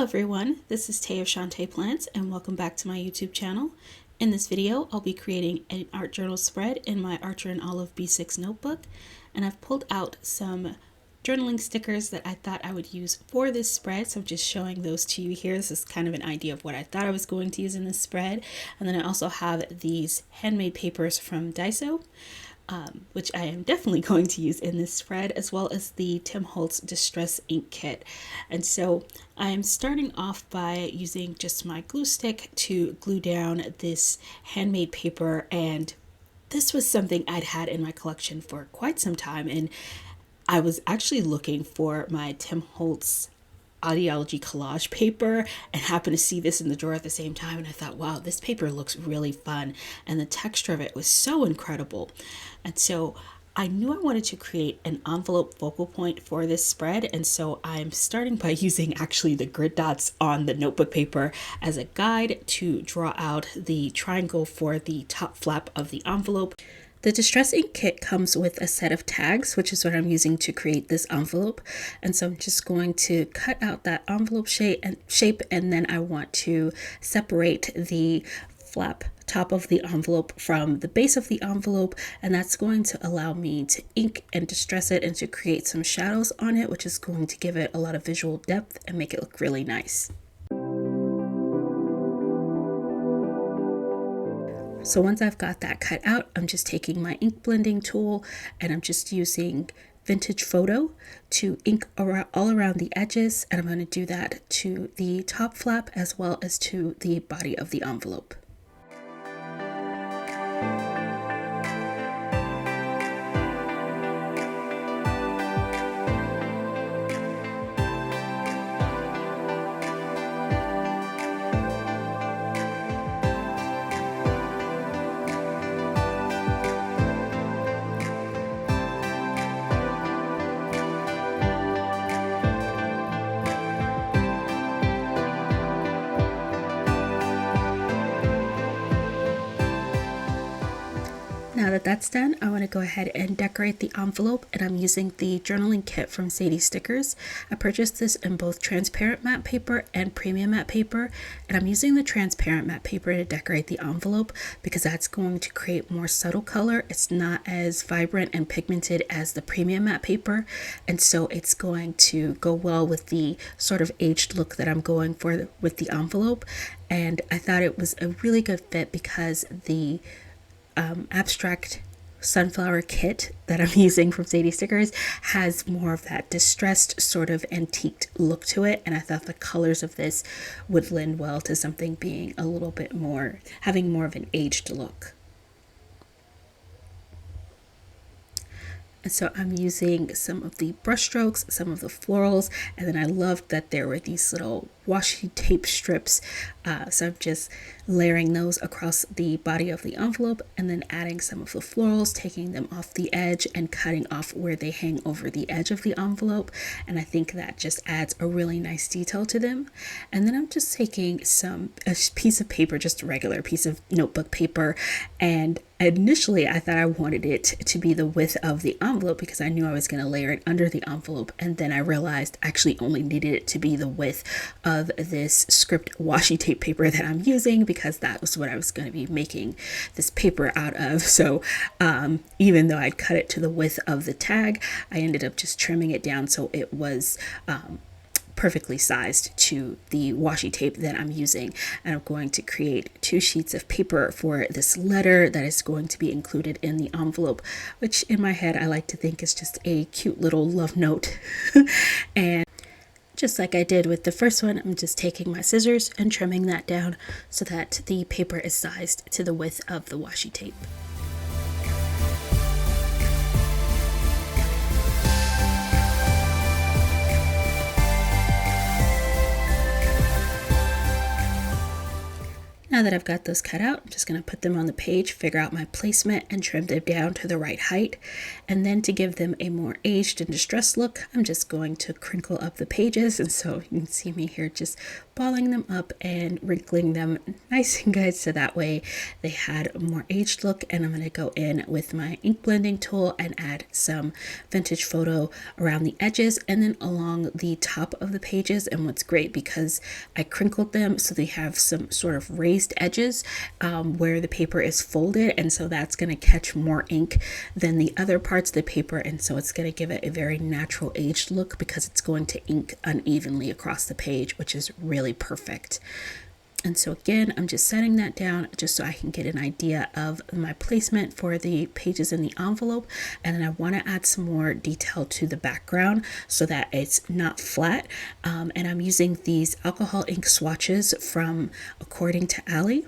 Hello everyone, this is Tay of Shantae Plants and welcome back to my YouTube channel. In this video, I'll be creating an art journal spread in my Archer and Olive B6 notebook, and I've pulled out some journaling stickers that I thought I would use for this spread, so I'm just showing those to you here. This is kind of an idea of what I thought I was going to use in this spread. And then I also have these handmade papers from Daiso, which I am definitely going to use in this spread, as well as the Tim Holtz Distress Ink Kit. And so I am starting off by using just my glue stick to glue down this handmade paper, and this was something I'd had in my collection for quite some time, and I was actually looking for my Tim Holtz Ideology collage paper and happened to see this in the drawer at the same time, and I thought, wow, this paper looks really fun, and the texture of it was so incredible. And so I knew I wanted to create an envelope focal point for this spread, and so I'm starting by using actually the grid dots on the notebook paper as a guide to draw out the triangle for the top flap of the envelope. The Distress Ink Kit comes with a set of tags, which is what I'm using to create this envelope. And so I'm just going to cut out that envelope shape, and then I want to separate the flap top of the envelope from the base of the envelope, and that's going to allow me to ink and distress it and to create some shadows on it, which is going to give it a lot of visual depth and make it look really nice. So once I've got that cut out, I'm just taking my ink blending tool and I'm just using Vintage Photo to ink all around the edges, and I'm going to do that to the top flap as well as to the body of the envelope. Now that that's done, I want to go ahead and decorate the envelope, and I'm using the journaling kit from Sadie Stickers. I purchased this in both transparent matte paper and premium matte paper, and I'm using the transparent matte paper to decorate the envelope because that's going to create more subtle color. It's not as vibrant and pigmented as the premium matte paper, and so it's going to go well with the sort of aged look that I'm going for with the envelope. And I thought it was a really good fit because the abstract sunflower kit that I'm using from Sadie Stickers has more of that distressed sort of antiqued look to it, and I thought the colors of this would lend well to something being a little bit more, having more of an aged look. And so I'm using some of the brush strokes, some of the florals, and then I loved that there were these little washi tape strips. So I'm just layering those across the body of the envelope and then adding some of the florals, taking them off the edge and cutting off where they hang over the edge of the envelope. And I think that just adds a really nice detail to them. And then I'm just taking a piece of paper, just a regular piece of notebook paper, and initially I thought I wanted it to be the width of the envelope because I knew I was going to layer it under the envelope, and then I realized I actually only needed it to be the width of this script washi tape paper that I'm using because that was what I was going to be making this paper out of. So even though I'd cut it to the width of the tag, I ended up just trimming it down so it was perfectly sized to the washi tape that I'm using. And I'm going to create 2 sheets of paper for this letter that is going to be included in the envelope, which in my head I like to think is just a cute little love note. And just like I did with the first one, I'm just taking my scissors and trimming that down so that the paper is sized to the width of the washi tape. Now that I've got those cut out, I'm just going to put them on the page, figure out my placement, and trim them down to the right height. And then to give them a more aged and distressed look, I'm just going to crinkle up the pages. And so you can see me here just balling them up and wrinkling them nice and good, so that way they had a more aged look. And I'm going to go in with my ink blending tool and add some vintage photo around the edges and then along the top of the pages. And what's great, because I crinkled them so they have some sort of raised edges where the paper is folded, and so that's going to catch more ink than the other parts of the paper, and so it's going to give it a very natural aged look because it's going to ink unevenly across the page, which is really perfect. And so again, I'm just setting that down just so I can get an idea of my placement for the pages in the envelope. And then I want to add some more detail to the background so that it's not flat. And I'm using these alcohol ink swatches from According to Ali.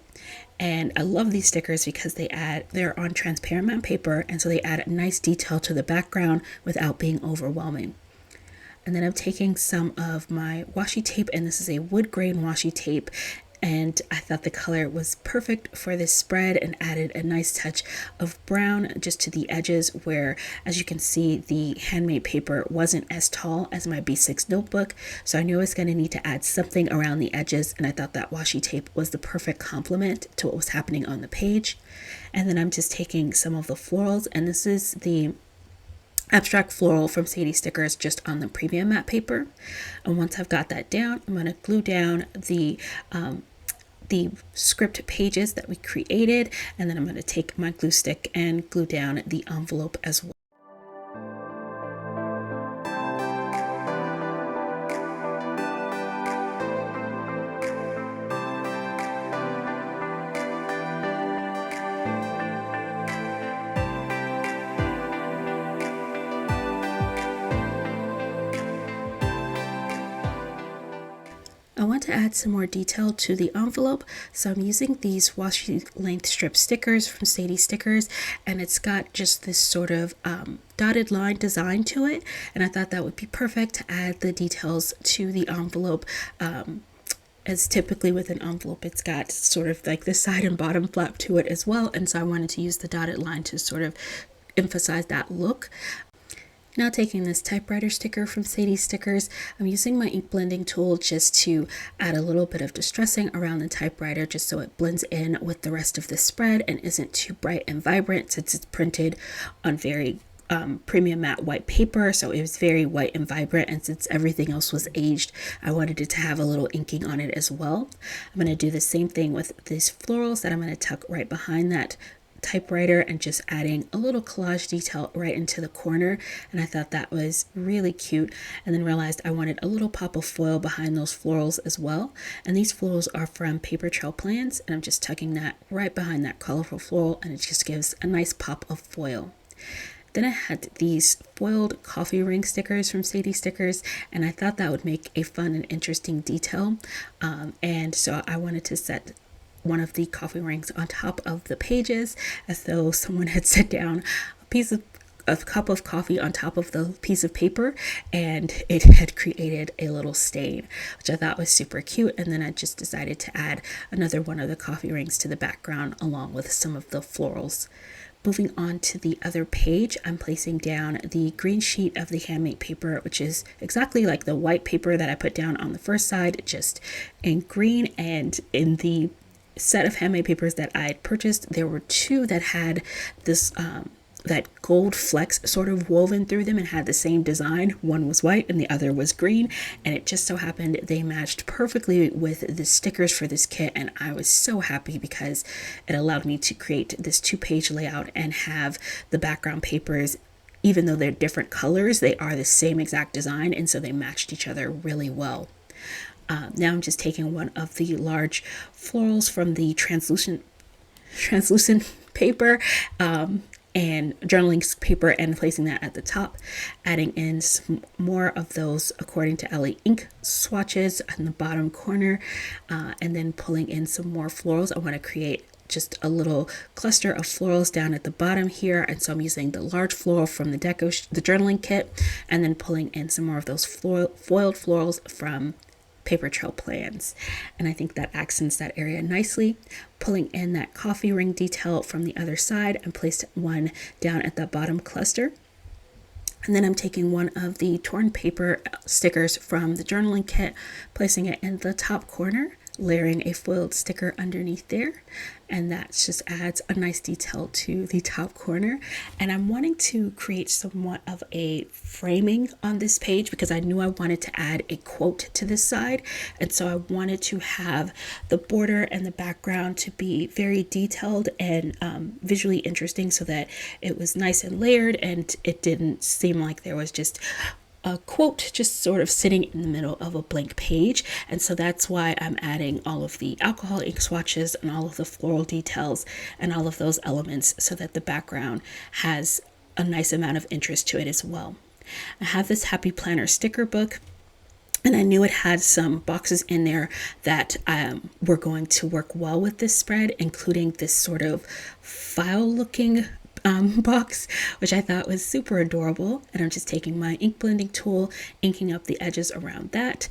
And I love these stickers because they're on transparent matte paper, and so they add a nice detail to the background without being overwhelming. And then I'm taking some of my washi tape, and this is a wood grain washi tape, and I thought the color was perfect for this spread and added a nice touch of brown just to the edges where, as you can see, the handmade paper wasn't as tall as my B6 notebook, so I knew I was going to need to add something around the edges, and I thought that washi tape was the perfect complement to what was happening on the page. And then I'm just taking some of the florals, and this is the abstract floral from Sadie stickers just on the premium matte paper. And once I've got that down, I'm going to glue down the script pages that we created, and then I'm going to take my glue stick and glue down the envelope as well. I want to add some more detail to the envelope, so I'm using these washi length strip stickers from Sadie Stickers, and it's got just this sort of dotted line design to it, and I thought that would be perfect to add the details to the envelope. As typically with an envelope, it's got sort of like the side and bottom flap to it as well, and so I wanted to use the dotted line to sort of emphasize that look. Now taking this typewriter sticker from Sadie Stickers, I'm using my ink blending tool just to add a little bit of distressing around the typewriter just so it blends in with the rest of the spread and isn't too bright and vibrant, since it's printed on very premium matte white paper, so it was very white and vibrant, and since everything else was aged, I wanted it to have a little inking on it as well. I'm going to do the same thing with these florals that I'm going to tuck right behind that typewriter and just adding a little collage detail right into the corner, and I thought that was really cute, and then realized I wanted a little pop of foil behind those florals as well. And these florals are from Paper Trail Plans, and I'm just tucking that right behind that colorful floral, and it just gives a nice pop of foil. Then I had these foiled coffee ring stickers from Sadie Stickers, and I thought that would make a fun and interesting detail, and so I wanted to set one of the coffee rings on top of the pages, as though someone had set down a cup of coffee on top of the piece of paper, and it had created a little stain, which I thought was super cute. And then I just decided to add another one of the coffee rings to the background along with some of the florals. Moving on to the other page, I'm placing down the green sheet of the handmade paper, which is exactly like the white paper that I put down on the first side, just in green. And in the set of handmade papers that I had purchased, there were two that had this that gold flecks sort of woven through them and had the same design. One was white and the other was green, and it just so happened they matched perfectly with the stickers for this kit, and I was so happy because it allowed me to create this 2-page layout and have the background papers, even though they're different colors, they are the same exact design, and so they matched each other really well. Now I'm just taking one of the large florals from the translucent paper and journaling paper and placing that at the top, adding in some more of those According to Ellie ink swatches in the bottom corner, and then pulling in some more florals. I want to create just a little cluster of florals down at the bottom here, and so I'm using the large floral from the journaling kit, and then pulling in some more of those foiled florals from paper trail plans. And I think that accents that area nicely. Pulling in that coffee ring detail from the other side and placed one down at the bottom cluster. And then I'm taking one of the torn paper stickers from the journaling kit, placing it in the top corner, layering a foiled sticker underneath there, and that just adds a nice detail to the top corner. And I'm wanting to create somewhat of a framing on this page because I knew I wanted to add a quote to this side, and so I wanted to have the border and the background to be very detailed and visually interesting so that it was nice and layered and it didn't seem like there was just a quote just sort of sitting in the middle of a blank page. And so that's why I'm adding all of the alcohol ink swatches and all of the floral details and all of those elements so that the background has a nice amount of interest to it as well. I have this Happy Planner sticker book, and I knew it had some boxes in there that were going to work well with this spread, including this sort of file looking box, which I thought was super adorable. And I'm just taking my ink blending tool, inking up the edges around that.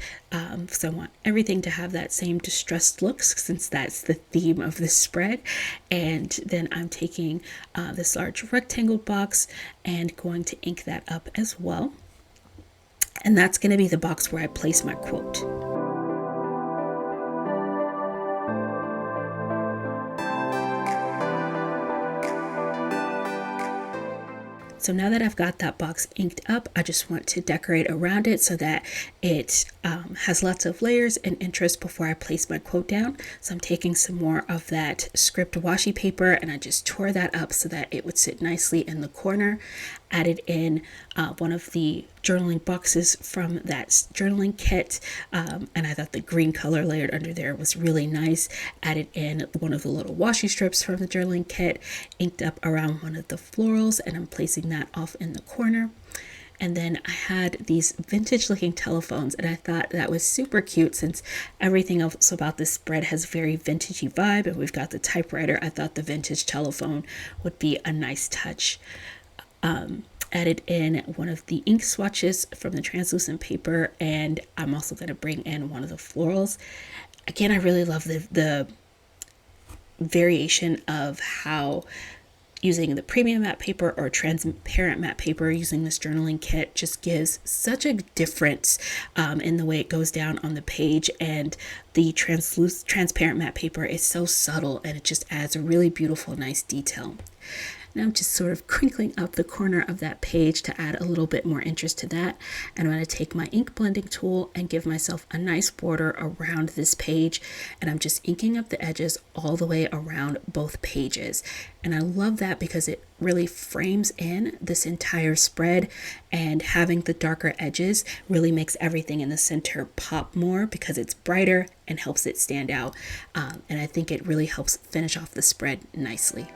So I want everything to have that same distressed looks since that's the theme of this spread. And then I'm taking this large rectangle box and going to ink that up as well. And that's going to be the box where I place my quote. So now that I've got that box inked up, I just want to decorate around it so that it has lots of layers and interest before I place my quote down. So I'm taking some more of that script washi paper and I just tore that up so that it would sit nicely in the corner. Added in one of the journaling boxes from that journaling kit, and I thought the green color layered under there was really nice. Added in one of the little washi strips from the journaling kit, inked up around one of the florals, and I'm placing that off in the corner. And then I had these vintage looking telephones, and I thought that was super cute since everything else about this spread has very vintagey vibe, and we've got the typewriter. I thought the vintage telephone would be a nice touch. Added in one of the ink swatches from the translucent paper, and I'm also going to bring in one of the florals. Again, I really love the variation of how using the premium matte paper or transparent matte paper using this journaling kit just gives such a difference in the way it goes down on the page, and the transparent matte paper is so subtle and it just adds a really beautiful, nice detail. Now I'm just sort of crinkling up the corner of that page to add a little bit more interest to that. And I'm going to take my ink blending tool and give myself a nice border around this page. And I'm just inking up the edges all the way around both pages. And I love that because it really frames in this entire spread, and having the darker edges really makes everything in the center pop more because it's brighter and helps it stand out. And I think it really helps finish off the spread nicely.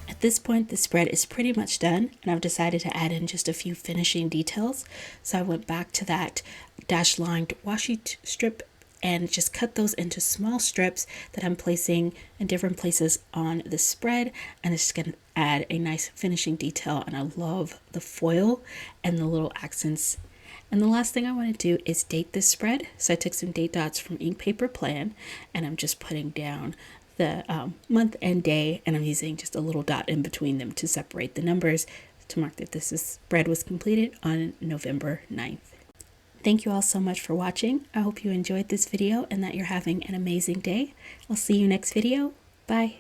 At this point, the spread is pretty much done, and I've decided to add in just a few finishing details. So I went back to that dash lined washi strip and just cut those into small strips that I'm placing in different places on the spread, and it's going to add a nice finishing detail. And I love the foil and the little accents. And the last thing I want to do is date this spread. So I took some date dots from Ink Paper Plan, and I'm just putting down the month and day, and I'm using just a little dot in between them to separate the numbers to mark that this spread was completed on November 9th. Thank you all so much for watching. I hope you enjoyed this video and that you're having an amazing day. I'll see you next video. Bye.